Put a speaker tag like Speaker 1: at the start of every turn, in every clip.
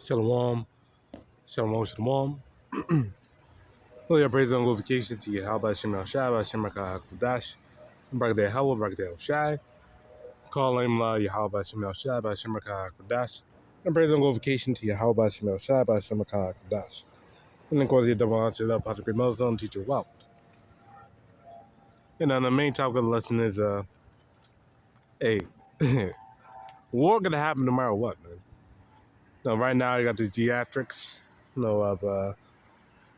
Speaker 1: Shalom, shalom, shalom. Holy praise and glorification to YAHAWASHI, QADASH, BARAK YAHAWAH, call him YAHAWASHI, QADASH, and praise and glorification to YAHAWASHI, QADASH. And of course, the double answer to Apostle Muslim teacher well. And then the main topic of the lesson is hey, war gonna happen no matter what, man. Now, right now, you got the theatrics, of the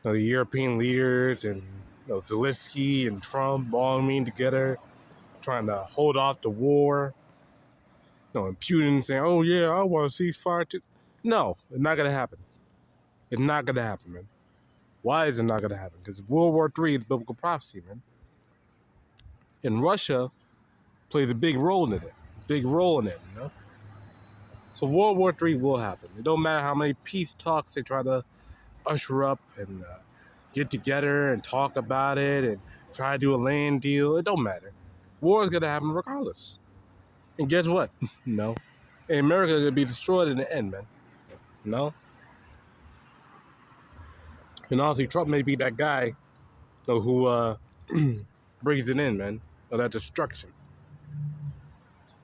Speaker 1: European leaders and Zelensky and Trump all meeting together, trying to hold off the war. And Putin saying, "Oh yeah, I want to ceasefire too." No, it's not gonna happen. It's not gonna happen, man. Why is it not gonna happen? Because World War III is biblical prophecy, man. And Russia plays a big role in it. So World War III will happen. It don't matter how many peace talks they try to usher up and get together and talk about it and try to do a land deal. It don't matter. War is going to happen regardless. And guess what? No. And America is going to be destroyed in the end, man. No. And honestly, Trump may be that guy who brings it in, man. Of that destruction.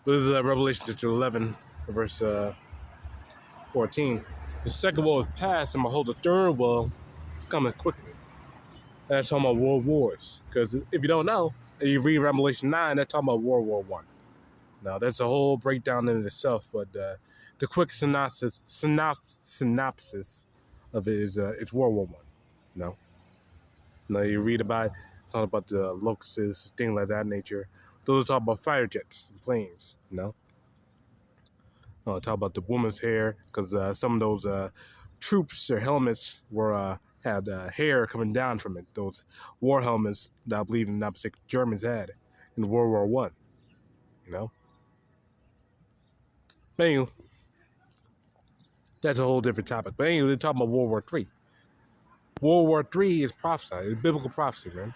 Speaker 1: But this is Revelation chapter 11, verse 14. The second world is past, and behold, the third world coming quickly. That's talking about world wars. Because if you don't know, and you read Revelation 9, that's talking about World War I. Now, that's a whole breakdown in itself, but the quick synopsis of it is it's World War I. Now, you read about talking about the locusts, things like that nature. Those are talking about fighter jets and planes, talk about the woman's hair, because some of those troops, their helmets had hair coming down from it. Those war helmets that I believe in the Germans had in World War I. But anyway, that's a whole different topic. But anyway, they're talking about World War III. World War III is prophesied. It's biblical prophecy, man.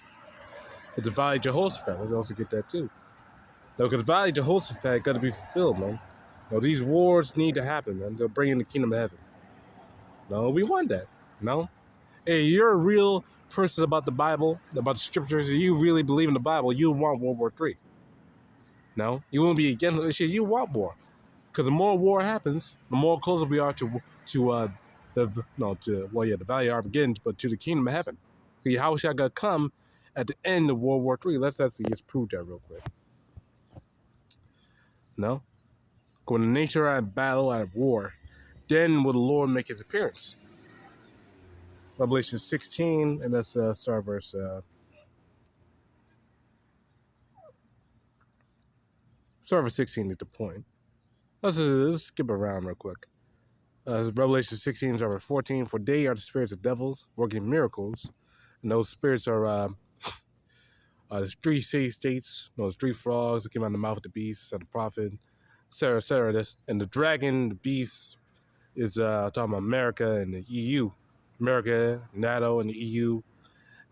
Speaker 1: It's the Valley of Jehoshaphat. Let's also get that too. Because the Valley of Jehoshaphat got to be fulfilled, man. These wars need to happen, man. They'll bring in the kingdom of heaven. We want that. Hey, you're a real person about the Bible, about the scriptures, and you really believe in the Bible, you want World War III. You won't be against this shit. You want war. Because the more war happens, the more closer we are to the Valley of Armageddon, but to the kingdom of heaven. Yahawashi got to come at the end of World War III. Let's actually just prove that real quick. When the nations are at battle, at war, then will the Lord make his appearance. Revelation 16, and let's start verse 16 at the point. Let's skip around real quick. Revelation 16, start verse 14. For they are the spirits of devils working miracles, and those spirits are the three sage states, those three frogs that came out of the mouth of the beast, of the prophet, etc. And the dragon, the beast, is talking about America and the EU. America, NATO, and the EU.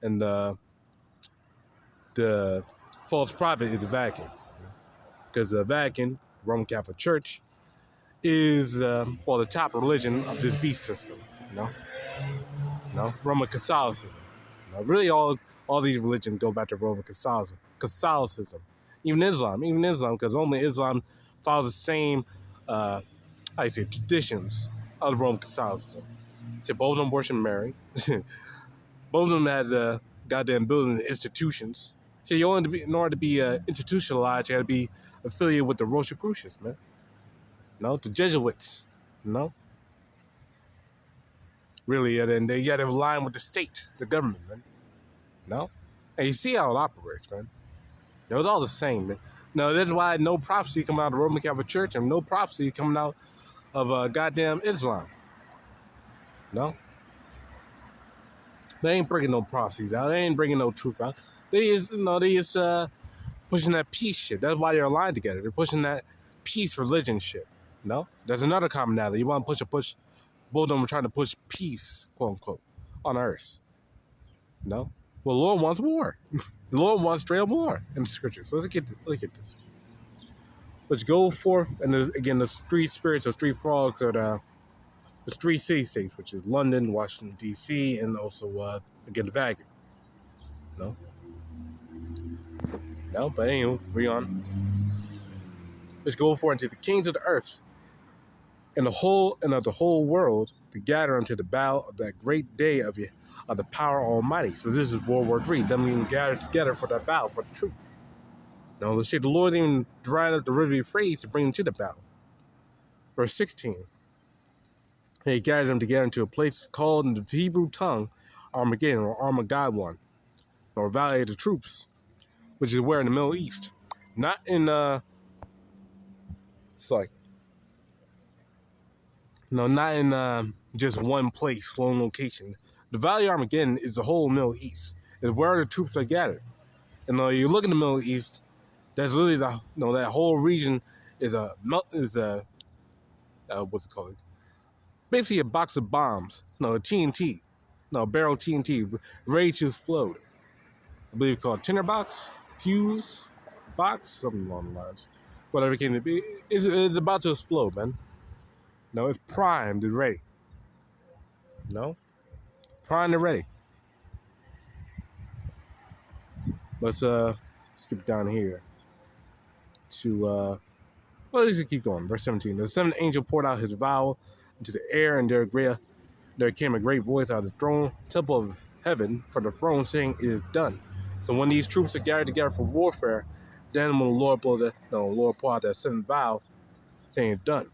Speaker 1: And the false prophet is the Vatican. Because the Vatican, Roman Catholic Church, is the top religion of this beast system. Roman Catholicism. Really all these religions go back to Roman Catholicism. Even Islam, because only Islam follows the same, traditions of the Roman Catholicism. So both of them worship Mary. Both of them had goddamn building institutions. So in order to be institutionalized, you got to be affiliated with the Rosicrucians, man. The Jesuits. Really, and then they got to align with the state, the government, man. And you see how it operates, man. It's all the same, man. That's why no prophecy coming out of the Roman Catholic Church and no prophecy coming out of goddamn Islam. They ain't bringing no prophecies out. They ain't bringing no truth out. They just pushing that peace shit. That's why they're aligned together. They're pushing that peace religion shit. There's another commonality. You want to push. Both of them are trying to push peace, quote unquote, on earth. Well, the Lord wants war. The Lord wants straight up war in the scriptures. So let's get this. Let's go forth, and again, the three spirits, those three frogs, are the There's 3 city-states, which is London, Washington, D.C., and also, again, the Vatican. No? No, but anyway, we on. Let's go forth into the kings of the earth and the whole and of the whole world to gather unto the battle of that great day of the power Almighty. So this is World War III. Them being gathered together for that battle, for the truth. Now let's see, the Lord even dried up the river Euphrates to bring them to the battle. Verse 16. And he gathered them together into a place called in the Hebrew tongue Armageddon, or Armageddon, or Valley of the Troops, which is where in the Middle East. Not in not in just one place, lone location. The Valley of Armageddon is the whole Middle East. It's where the troops are gathered. And you look in the Middle East, that's really that whole region is what's it called? Basically a box of bombs. TNT. Barrel TNT, ready to explode. I believe it's called tinderbox, fuse box, something along the lines. Whatever it came to be, it's about to explode, man. It's primed and ready. Primed and ready. Let's skip down here to let's keep going. Verse 17. The seventh angel poured out his vial into the air, and there came a great voice out of the throne, temple of heaven, from the throne, saying, "It is done." So when these troops are gathered together for warfare, then when the Lord poured out that seventh vial, saying, "It's done."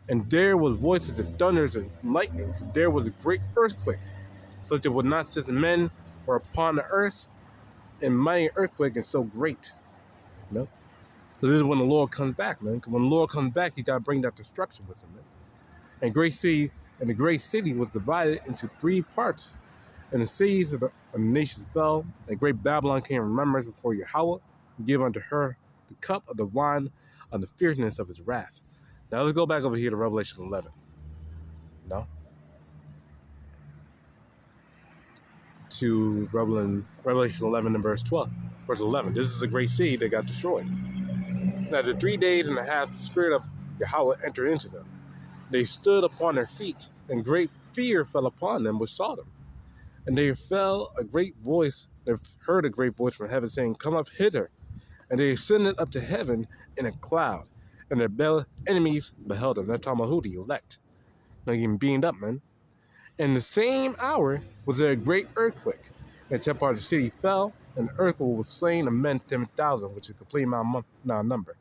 Speaker 1: And there was voices of thunders and lightnings. There was a great earthquake, such as would not sit men or upon the earth, and mighty earthquake and so great. So this is when the Lord comes back, man. When the Lord comes back, he got to bring that destruction with him, man. And the great city was divided into 3 parts. And the cities of the nations fell, and great Babylon came in remembrance before Yahawah, and give unto her the cup of the wine of the fierceness of his wrath. Now let's go back over here to Revelation 11. To Revelation 11 and verse 12. Verse 11. This is a great city that got destroyed. Now after 3 days and a half, the spirit of Yahawah entered into them. They stood upon their feet, and great fear fell upon them which saw them. And they heard a great voice from heaven saying, "Come up hither." And they ascended up to heaven in a cloud, and their enemies beheld them. They're talking about who? The elect. Now getting beamed up, man. And the same hour was there a great earthquake, and 10 parts of the city fell, and the earthquake was slain of men 10,000, which is a complete amount number.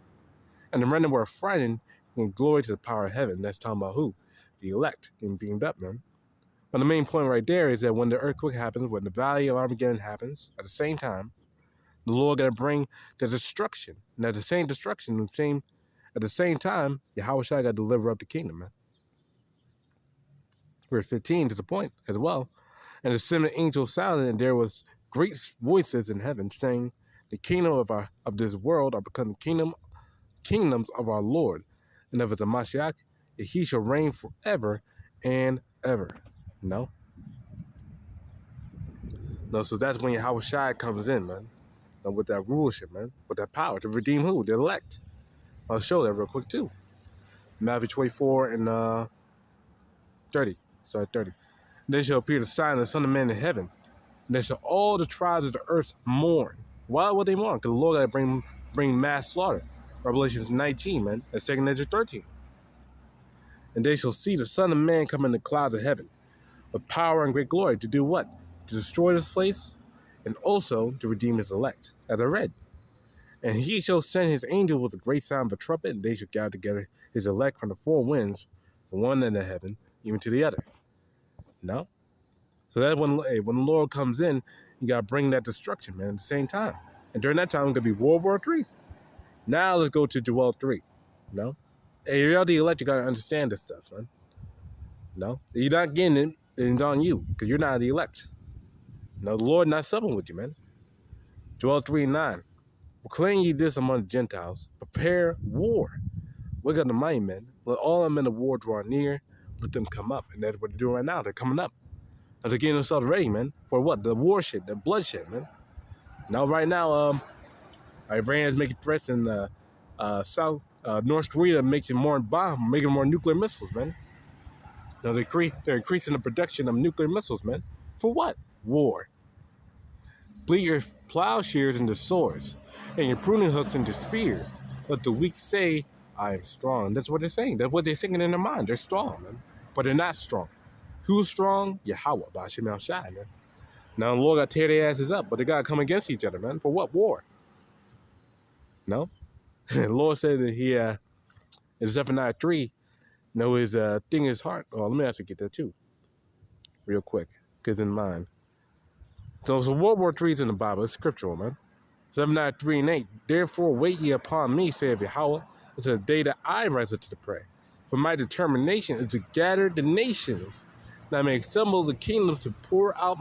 Speaker 1: And the remnant were affrighted, and glory to the power of heaven. That's talking about who? The elect getting beamed up, man. But the main point right there is that when the earthquake happens, when the Valley of Armageddon happens, at the same time, the Lord got to bring the destruction. And at the same destruction, at the same time, Yahawashi got to deliver up the kingdom, man. Verse 15 to the point as well. And the 7th angel sounded, and there was great voices in heaven saying, "The kingdom of this world are become kingdoms of our Lord, and of his Mashiach, and he shall reign forever and ever." So that's when Yahawashi comes in, man. With that rulership, man. With that power to redeem who? The elect. I'll show that real quick, too. Matthew 24 and 30. Sorry, 30. They shall appear the sign of the Son of Man in heaven. And they shall all the tribes of the earth mourn. Why would they mourn? Because the Lord got to bring mass slaughter. Revelation 19, man. That's 2nd Ezra 13. And they shall see the Son of Man come in the clouds of heaven, with power and great glory, to do what? To destroy this place, and also to redeem his elect, as I read. And he shall send his angels with a great sound of a trumpet, and they shall gather together his elect from the 4 winds, from one end of heaven, even to the other. So that's when the Lord comes in, you got to bring that destruction, man, at the same time. And during that time, it's going to be World War III. Now let's go to Joel 3. Hey, you're the elect, you got to understand this stuff, man. You're not getting it, it's on you, because you're not the elect. The Lord not supping with you, man. Joel 3:9. Proclaim ye this among the Gentiles. Prepare war. Wake up the mighty men. Let all men of war draw near. Let them come up. And that's what they're doing right now. They're coming up. And they're getting themselves ready, man. For what? The war shit. The bloodshed, man. Now, right now, Iran is making threats in North Korea, making more nuclear missiles, man. Now they're increasing the production of nuclear missiles, man. For what? War. Bleed your plowshares into swords, and your pruning hooks into spears. Let the weak say, I am strong. That's what they're saying. That's what they're singing in their mind. They're strong, man. But they're not strong. Who's strong? Yahawah, BAHASHAM, man. Now the Lord got to tear their asses up, but they got to come against each other, man. For what? War. No? The Lord said that he, in Zephaniah 3, know his thing in his heart. Oh, let me actually get that too, real quick. Because in mind. So World War III is in the Bible. It's scriptural, man. Zephaniah 3 and 8. Therefore wait ye upon me, saith Yahawah, until the day that I rise up to the prey. For my determination is to gather the nations, that I may assemble the kingdoms to pour out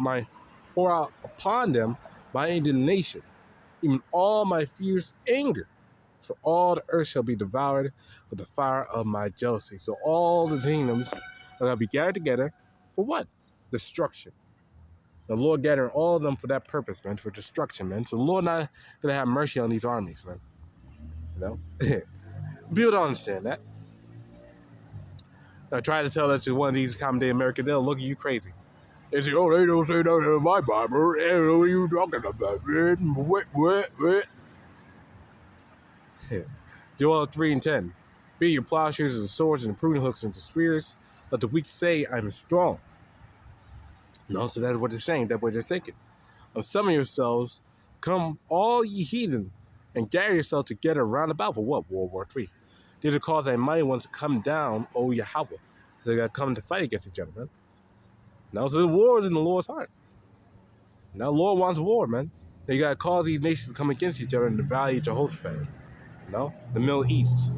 Speaker 1: upon them my indignation, even all my fierce anger. For all the earth shall be devoured with the fire of my jealousy. So all the kingdoms are going to be gathered together for what? Destruction. The Lord gathering all of them for that purpose, man, for destruction, man. So the Lord not going to have mercy on these armies, man. You know? People don't understand that. I try to tell that to one of these common day Americans, they'll look at you crazy. They say, oh, they don't say that in my Bible. Hey, what are you talking about, man? What? Joel 3 and 10. Be your plowshares and swords and pruning hooks into spears. Let the weak say, I am strong. No, so that's what they're saying. That's what they're thinking. Summon yourselves, come all ye heathen, and gather yourselves together round about for what? World War III. These are cause thy mighty ones to come down, O Yahawah. They got to come to fight against each other, man. Now, so the war is in the Lord's heart. Now, the Lord wants war, man. They got to cause these nations to come against each other in the valley of Jehoshaphat. No, the Middle East.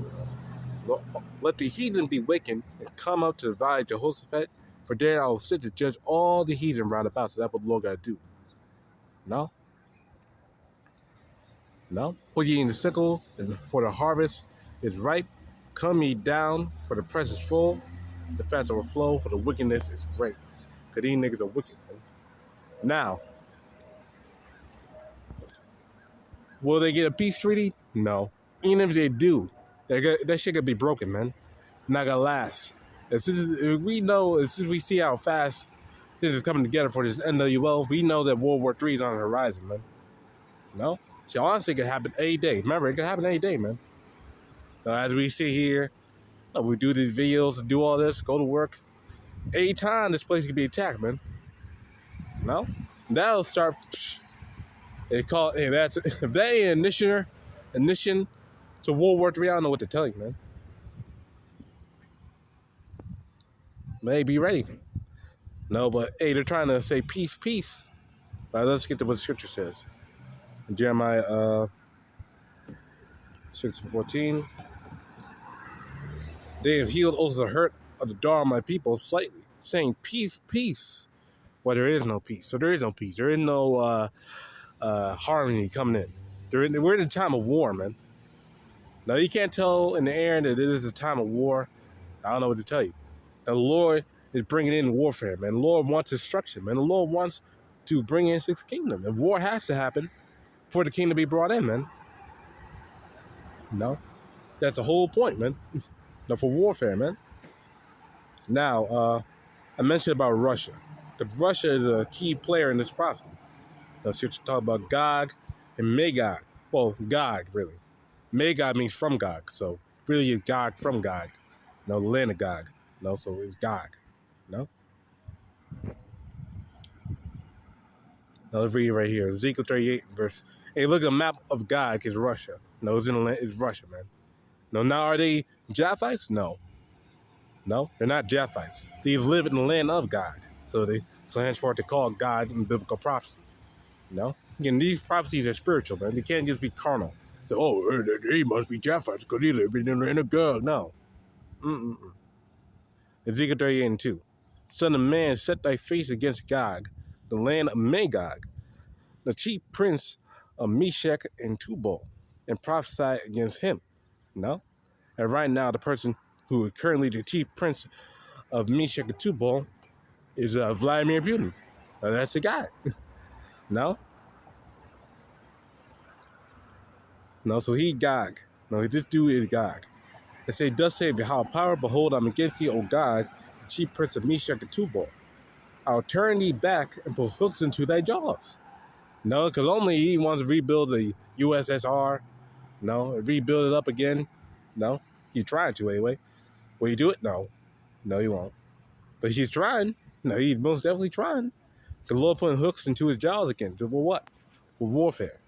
Speaker 1: Let the heathen be wakened and come up to the valley of Jehoshaphat, for there I will sit to judge all the heathen round about. So that's what the Lord got to do. No? No? Put ye in the sickle, and for the harvest is ripe. Come ye down, for the press is full. The fats overflow, for the wickedness is great. Because these niggas are wicked, man. Now, will they get a peace treaty? No. Even if they do, that shit could be broken, man. Not gonna last. We know, as soon as we see how fast this is coming together for this NWO, we know that World War III is on the horizon, man. No? So honestly, it could happen any day. Remember, it could happen any day, man. As we sit here, we do these videos and do all this, go to work. Anytime this place could be attacked, man. No? That'll start. If that ain't ignition to World War III, I don't know what to tell you, man. May be ready. No, but hey, they're trying to say peace, peace. Let's get to what the scripture says. In Jeremiah 6:14. They have healed also the hurt of the daughter of my people slightly, saying peace, peace. Well, there is no peace. So there is no peace. There is no harmony coming in. We're in a time of war, man. Now, you can't tell in the air that it is a time of war. I don't know what to tell you. Now, the Lord is bringing in warfare, man. The Lord wants destruction, man. The Lord wants to bring in his kingdom. And war has to happen for the kingdom to be brought in, man. No. That's the whole point, man. No, for warfare, man. Now, I mentioned about Russia. Because Russia is a key player in this prophecy. Now, so you talk about Gog and Magog. Well, Gog, really. Magog means from Gog. So, really, it's Gog from Gog. No, the land of Gog. No, so it's Gog. No? Now, let's read it right here. Ezekiel 38, verse. Hey, look at the map of Gog is Russia. No, it's in the land. It's Russia, man. No, now are they Japhites? No. No, they're not Japhites. These live in the land of God. So henceforth they call God in biblical prophecy. You know? Again, these prophecies are spiritual, man. They can't just be carnal. So, oh, they must be Japhites because they live in the land of God. No. Ezekiel 38 and 2. Son of man, set thy face against Gog, the land of Magog, the chief prince of Meshech and Tubal, and prophesy against him. No? And right now, the person who is currently the chief prince of Meshech and Tubal is Vladimir Putin. That's the guy. No? No, so he Gog. No, this dude is Gog. They say, thus saith Yahawah power, behold, I'm against thee, O God, the chief prince of Meshach and Tubal. I'll turn thee back and put hooks into thy jaws. No, because only he wants to rebuild the USSR. No, rebuild it up again. No, he's trying to anyway. Will he do it? No. No, he won't. But he's trying. No, he's most definitely trying. The Lord putting hooks into his jaws again. For what? For warfare.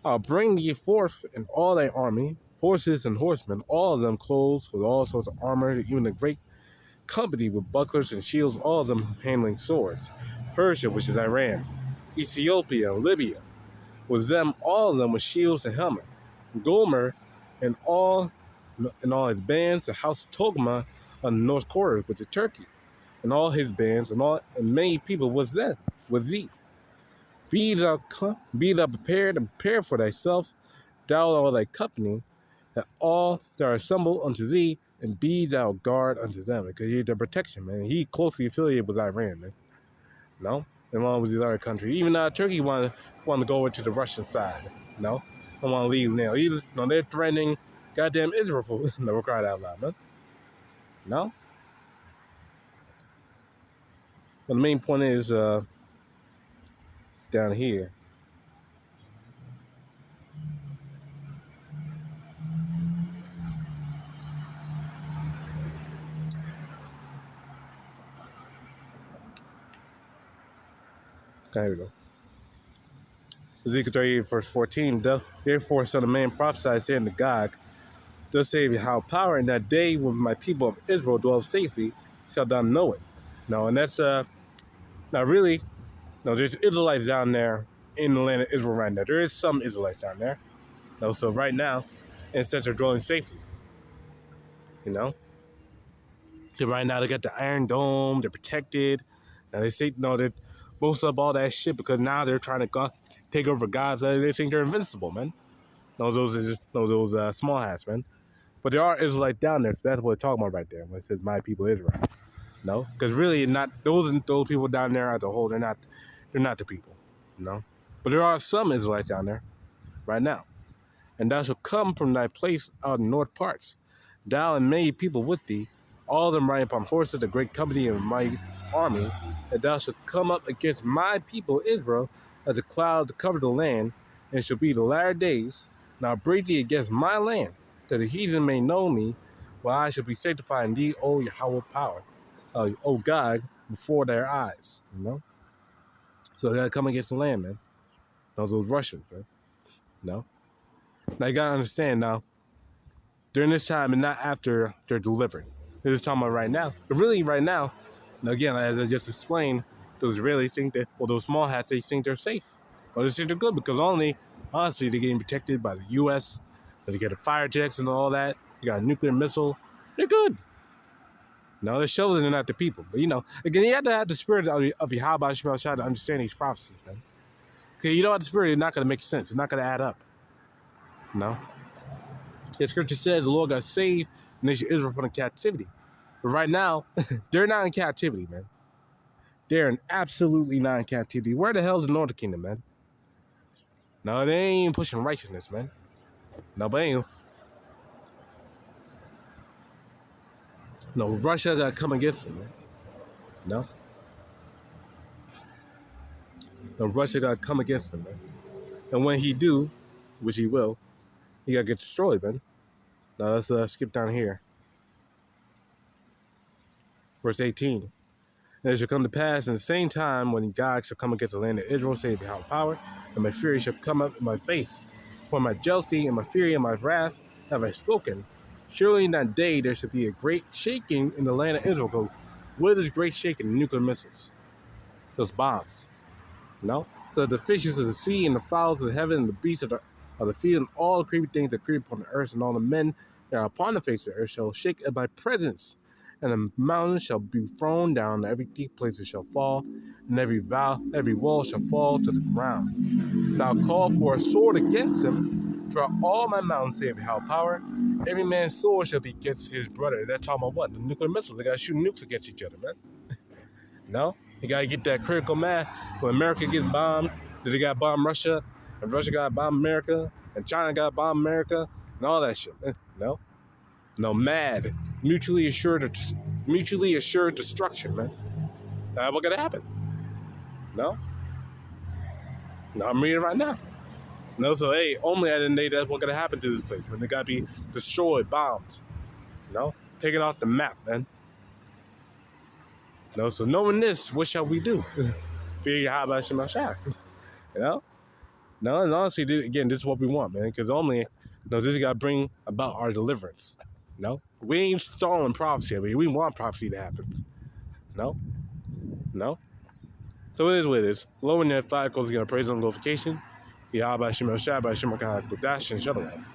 Speaker 1: I'll bring thee forth in all thy army, horses and horsemen, all of them clothed with all sorts of armor, even a great company with bucklers and shields, all of them handling swords. Persia, which is Iran, Ethiopia, Libya, with them, all of them with shields and helmet. Gomer and all his bands, the house of Togma on the north quarter, which is Turkey, and all his bands, and many people with them, with thee. Be thou prepared and prepare for thyself, thou all thy company, that all that are assembled unto thee, and be thou guard unto them, because he's their protection, man. He closely affiliated with Iran, man. No, along with these other countries. Even Turkey want to go over to the Russian side. No, don't want to leave now. Either they're threatening goddamn Israel for no, cried out loud, man. No. But the main point is down here. Okay, here we go. Ezekiel 38, verse 14. Therefore, son of man, prophesy, saying to Gog, thus say how power in that day when my people of Israel dwell safely shall thou know it. No, and that's not really. No, there's Israelites down there in the land of Israel right now. There is some Israelites down there. No, so right now, in a sense, they're dwelling safely. You know? Right now, they got the Iron Dome. They're protected. Now, they say, no, they boast up all that shit because now they're trying to take over Gaza. They think they're invincible, man. No, those are just small hats, man. But there are Israelites down there, so that's what we're talking about right there when it says my people Israel. No? Because really, not those people down there as a whole, they're not the people. No? But there are some Israelites down there right now. And thou shalt come from thy place out in north parts, thou and many people with thee, all of them riding upon horses, a great company of my army, and thou shalt come up against my people Israel as a cloud to cover the land, and it shall be the latter days, and I'll bring thee against my land, that the heathen may know me, while I shall be sanctified in thee, O Yahweh power, O God, before their eyes. You know? So they gotta come against the land, man. Those Russians, man. No? Now you gotta understand now, during this time and not after they're delivered. They're just talking about right now. But really right now, again, as I just explained, those Israelis think that, well, those small hats, they think they're safe. Well, they think they're good because honestly, they're getting protected by the U.S. They get the fire jets and all that. You got a nuclear missile. They're good. No, they're showing they're not the people. But, again, you have to have the spirit of YAHAWASHI to understand these prophecies, man. Okay, you don't have the spirit, it's not going to make sense. It's not going to add up. No. The scripture said the Lord got saved the nation Israel from the captivity. But right now, they're not in captivity, man. They're absolutely not in captivity. Where the hell is the northern kingdom, man? No, they ain't pushing righteousness, man. No, but ain't. No, Russia got to come against them, man. No. No, Russia got to come against them, man. And when he do, which he will, he got to get destroyed, man. Now let's skip down here. Verse 18. And it shall come to pass in the same time when God shall come against the land of Israel, saying, how power, and my fury shall come up in my face. For my jealousy and my fury and my wrath have I spoken. Surely in that day there shall be a great shaking in the land of Israel. Go, what is great shaking? Nuclear missiles. Those bombs. No? So the fishes of the sea and the fowls of the heaven and the beasts of the field and all the creepy things that creep upon the earth and all the men that are upon the face of the earth shall shake at my presence. And the mountains shall be thrown down, and every deep place shall fall, and every wall shall fall to the ground. And I'll call for a sword against them, throughout all my mountains, say how power. Every man's sword shall be against his brother. That's talking about what? The nuclear missiles. They got to shoot nukes against each other, man. No? You got to get that critical mass. When America gets bombed, then they got to bomb Russia, and Russia got to bomb America, and China got to bomb America, and all that shit, man. No? No, mad, mutually assured mutually assured destruction, man. That's what's gonna happen. No? No, I'm reading it right now. No, so hey, only at the end of the day, that's what's gonna happen to this place, man. They gotta be destroyed, bombed. No? Taken off the map, man. No, so knowing this, what shall we do? Fear YAHAWASHI. You know? No, and honestly, again, this is what we want, man. Because only, this is gotta bring about our deliverance. No? We ain't stalling prophecy. I mean, we want prophecy to happen. No? No? So it is what it is. Low in that 5 calls again, praise and glorification. YAHAWASHI, QADASH, and Shalom.